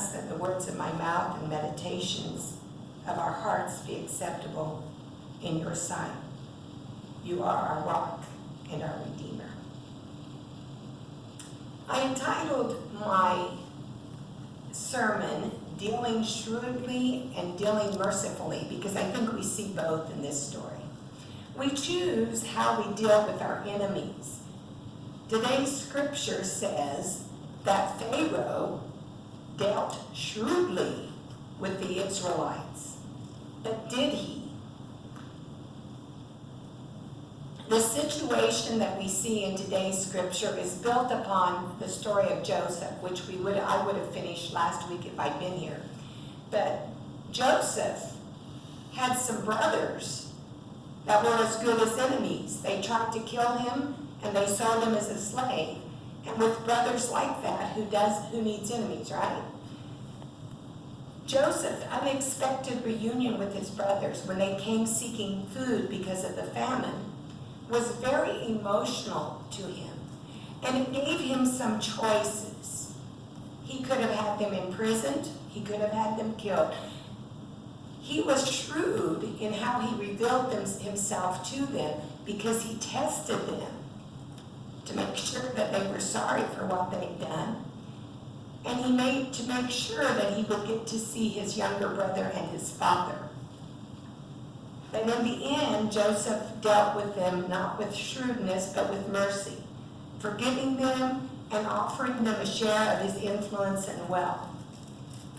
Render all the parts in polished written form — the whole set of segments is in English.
ask that the words of my mouth and meditations of our hearts be acceptable in your sight. You are our rock and our Redeemer. I entitled my sermon, Dealing Shrewdly and Dealing Mercifully, because I think we see both in this story. We choose how we deal with our enemies. Today's scripture says that Pharaoh dealt shrewdly with the Israelites. But did he? The situation that we see in today's scripture is built upon the story of Joseph, which I would have finished last week if I'd been here. But Joseph had some brothers that were as good as enemies. They tried to kill him and they sold him as a slave. And with brothers like that, who needs enemies, right? Joseph's unexpected reunion with his brothers when they came seeking food because of the famine was very emotional to him. And it gave him some choices. He could have had them imprisoned. He could have had them killed. He was shrewd in how he revealed himself to them because he tested them to make sure that they were sorry for what they'd done. And he made to make sure that he would get to see his younger brother and his father. But in the end, Joseph dealt with them not with shrewdness, but with mercy, forgiving them and offering them a share of his influence and wealth.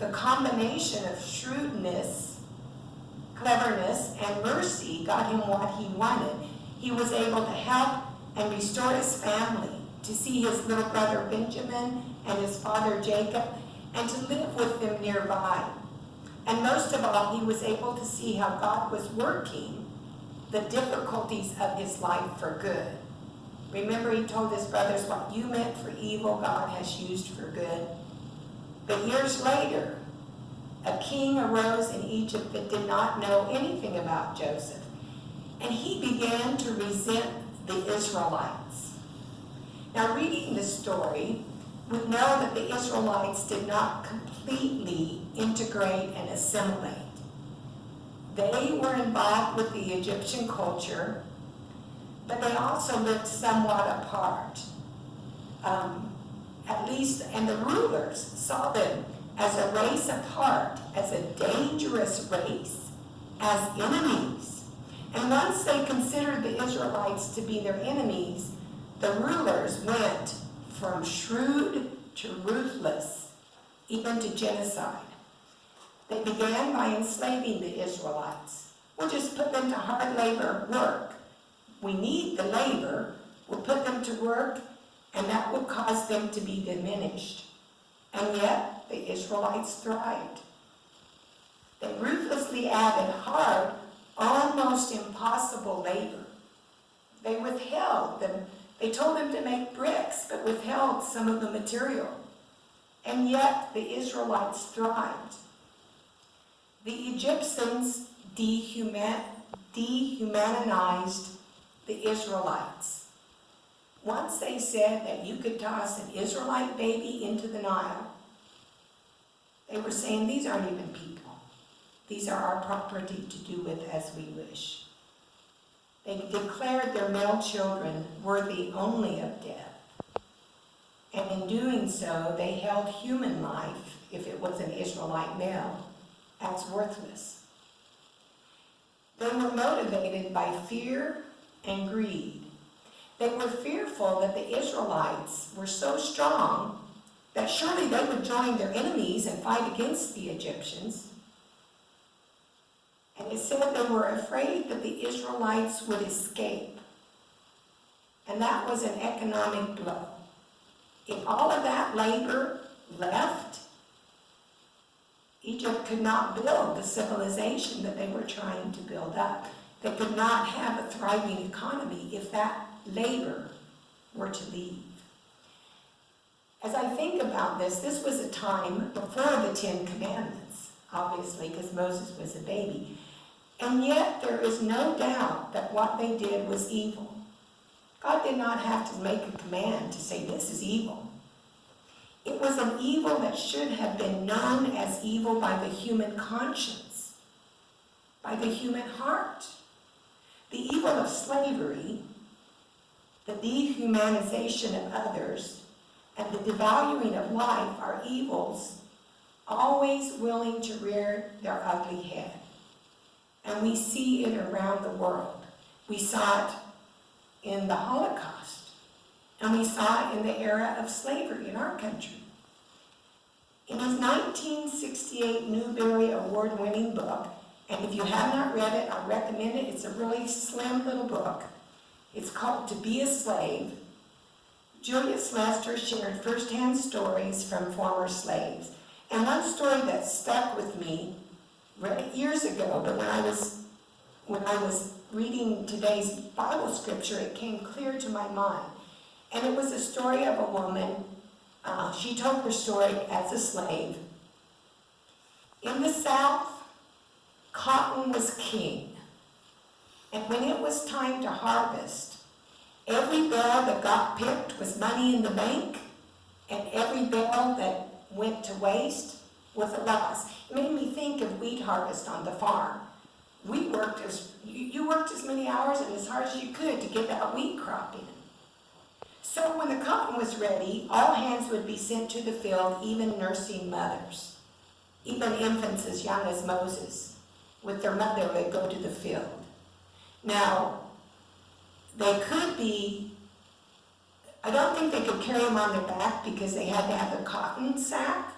The combination of shrewdness, cleverness, and mercy got him what he wanted. He was able to help and restore his family, to see his little brother Benjamin and his father Jacob, and to live with them nearby. And most of all, he was able to see how God was working the difficulties of his life for good. Remember, he told his brothers, what you meant for evil, God has used for good. But years later, a king arose in Egypt that did not know anything about Joseph. And he began to resent the Israelites. Now, reading the story, we know that the Israelites did not completely integrate and assimilate. They were involved with the Egyptian culture, but they also lived somewhat apart. At least, and the rulers saw them as a race apart, as a dangerous race, as enemies. And once they considered the Israelites to be their enemies, the rulers went from shrewd to ruthless, even to genocide. They began by enslaving the Israelites. We'll just put them to hard labor work. We need the labor. We'll put them to work, and that would cause them to be diminished. And yet, the Israelites thrived. They ruthlessly added hard, almost impossible labor. They withheld them. They told them to make bricks, but withheld some of the material. And yet, the Israelites thrived. The Egyptians dehumanized the Israelites. Once they said that you could toss an Israelite baby into the Nile, they were saying these aren't even people. These are our property to do with as we wish. They declared their male children worthy only of death. And in doing so, they held human life, if it was an Israelite male, as worthless. They were motivated by fear and greed. They were fearful that the Israelites were so strong that surely they would join their enemies and fight against the Egyptians. And it said they were afraid that the Israelites would escape. And that was an economic blow. If all of that labor left, Egypt could not build the civilization that they were trying to build up. They could not have a thriving economy if that labor were to leave. As I think about this, this was a time before the Ten Commandments, obviously, because Moses was a baby. And yet there is no doubt that what they did was evil. God did not have to make a command to say this is evil. It was an evil that should have been known as evil by the human conscience, by the human heart. The evil of slavery, the dehumanization of others, and the devaluing of life are evils always willing to rear their ugly head. And we see it around the world. We saw it in the Holocaust, and we saw it in the era of slavery in our country. In his 1968 Newbery Award-winning book, and if you have not read it, I recommend it. It's a really slim little book. It's called To Be a Slave. Julius Lester shared firsthand stories from former slaves. And one story that stuck with me, read it years ago, but when I was reading today's Bible scripture, it came clear to my mind. And it was a story of a woman. She told her story as a slave. In the South, cotton was king. And when it was time to harvest, every barrel that got picked was money in the bank, and every barrel that went to waste was a loss. It made me think of wheat harvest on the farm. You worked as many hours and as hard as you could to get that wheat crop in. So when the cotton was ready, all hands would be sent to the field, even nursing mothers. Even infants as young as Moses, with their mother, would go to the field. Now, they could be, I don't think they could carry them on their back because they had to have the cotton sack.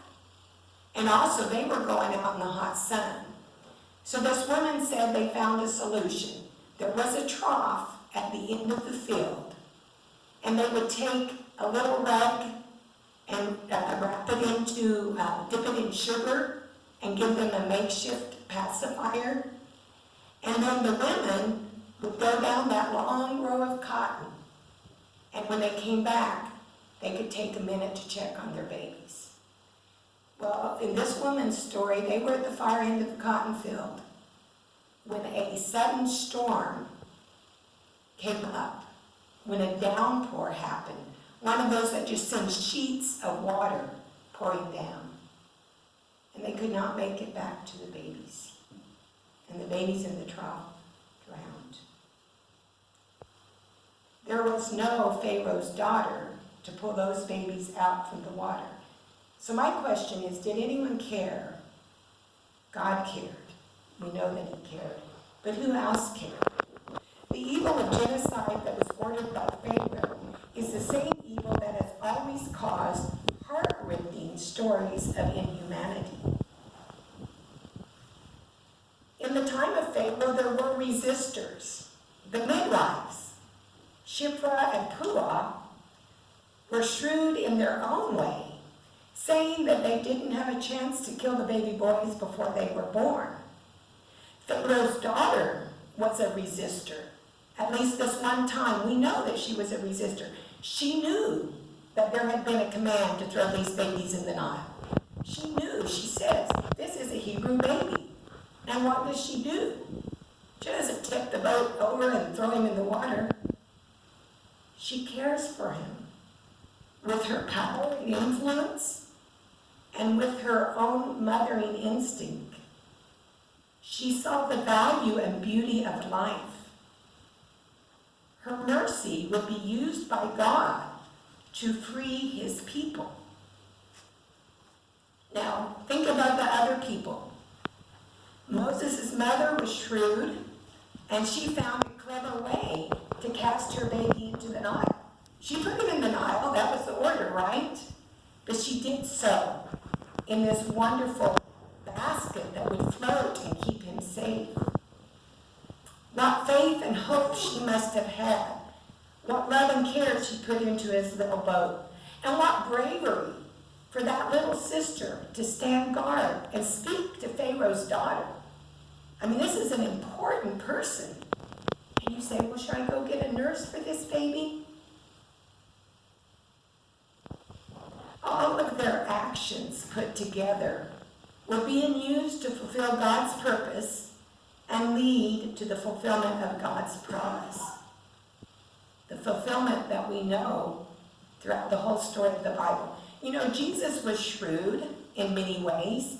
And also they were going out in the hot sun. So this woman said they found a solution. There was a trough at the end of the field, and they would take a little rag and wrap it into, dip it in sugar and give them a makeshift pacifier. And then the women would go down that long row of cotton, and when they came back, they could take a minute to check on their babies. Well, in this woman's story, they were at the far end of the cotton field when a sudden storm came up, when a downpour happened, one of those that just sends sheets of water pouring down. And they could not make it back to the babies. And the babies in the trough drowned. There was no Pharaoh's daughter to pull those babies out from the water. So my question is, did anyone care? God cared. We know that he cared. But who else cared? The evil of genocide that was ordered by Pharaoh is the same evil that has always caused heart-rending stories of inhumanity. In the time of Pharaoh, there were resistors. The midwives, Shiphrah and Puah, were shrewd in their own way, saying that they didn't have a chance to kill the baby boys before they were born. Pharaoh's daughter was a resistor. At least this one time, we know that she was a resistor. She knew that there had been a command to throw these babies in the Nile. She knew, she says, this is a Hebrew baby. And what does she do? She doesn't tip the boat over and throw him in the water. She cares for him with her power and influence and with her own mothering instinct. She saw the value and beauty of life. Her mercy would be used by God to free his people. Now, think about the other people. Moses' mother was shrewd, and she found a clever way to cast her baby into the Nile. She put him in the Nile, that was the order, right? But she did so in this wonderful basket that would float and keep him safe. What faith and hope she must have had. What love and care she put into his little boat. And what bravery for that little sister to stand guard and speak to Pharaoh's daughter. I mean, this is an important person. And you say, well, should I go get a nurse for this baby? All of their actions put together were being used to fulfill God's purpose and lead to the fulfillment of God's promise. The fulfillment that we know throughout the whole story of the Bible. You know, Jesus was shrewd in many ways.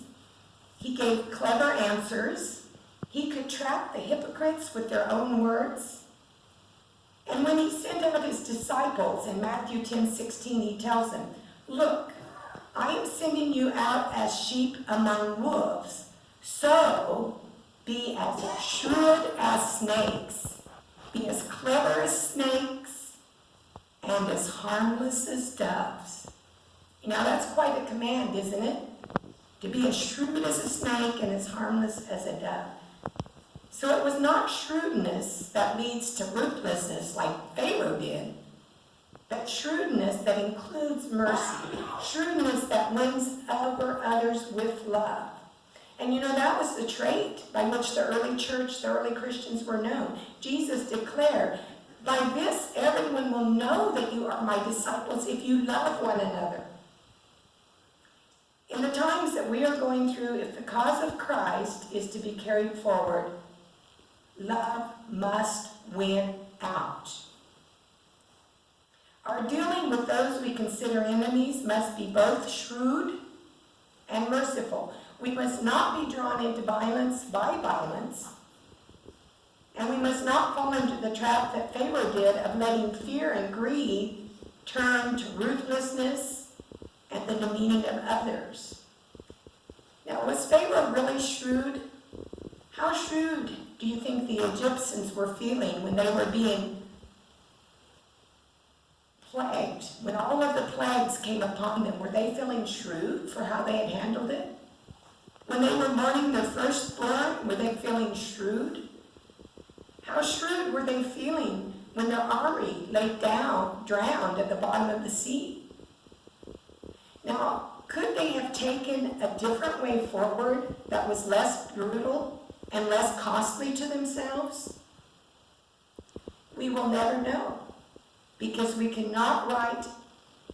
He gave clever answers. He could trap the hypocrites with their own words. And when he sent out his disciples in Matthew 10:16, he tells them, "Look, I am sending you out as sheep among wolves. So be as shrewd as snakes. Be as clever as snakes and as harmless as doves." Now that's quite a command, isn't it? To be as shrewd as a snake and as harmless as a dove. So it was not shrewdness that leads to ruthlessness like Pharaoh did, but shrewdness that includes mercy, shrewdness that wins over others with love. And you know, that was the trait by which the early church, the early Christians were known. Jesus declared, "By this everyone will know that you are my disciples if you love one another." In the times that we are going through, if the cause of Christ is to be carried forward, love must win out. Our dealing with those we consider enemies must be both shrewd and merciful. We must not be drawn into violence by violence, and we must not fall into the trap that Pharaoh did of letting fear and greed turn to ruthlessness and the demeaning of others. Now, was Pharaoh really shrewd? How shrewd do you think the Egyptians were feeling when they were being plagued? When all of the plagues came upon them, were they feeling shrewd for how they had handled it? When they were mourning their firstborn, were they feeling shrewd? How shrewd were they feeling when their army lay down, drowned at the bottom of the sea? Now, could they have taken a different way forward that was less brutal and less costly to themselves? We will never know, because we cannot write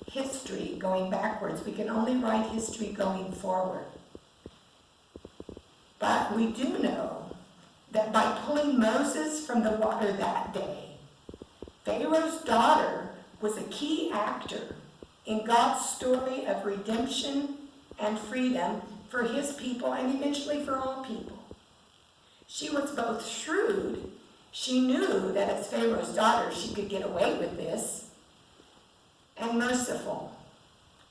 history going backwards. We can only write history going forward. But we do know that by pulling Moses from the water that day, Pharaoh's daughter was a key actor in God's story of redemption and freedom for his people and eventually for all people. She was both shrewd. She knew that as Pharaoh's daughter she could get away with this, and merciful.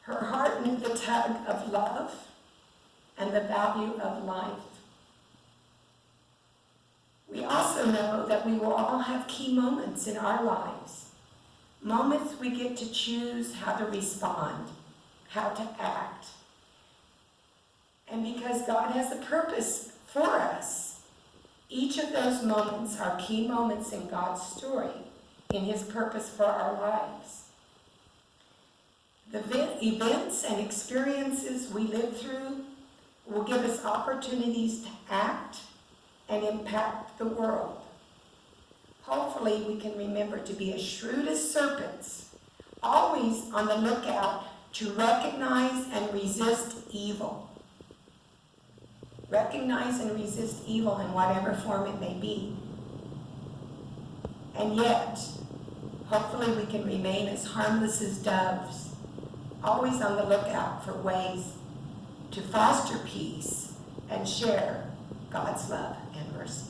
Her heart knew the tug of love and the value of life. We also know that we will all have key moments in our lives. Moments we get to choose how to respond, how to act. And because God has a purpose for us, each of those moments are key moments in God's story, in his purpose for our lives. The events and experiences we live through will give us opportunities to act and impact the world. Hopefully we can remember to be as shrewd as serpents, always on the lookout to recognize and resist evil. Recognize and resist evil in whatever form it may be. And yet, hopefully we can remain as harmless as doves, always on the lookout for ways to foster peace and share God's love and mercy.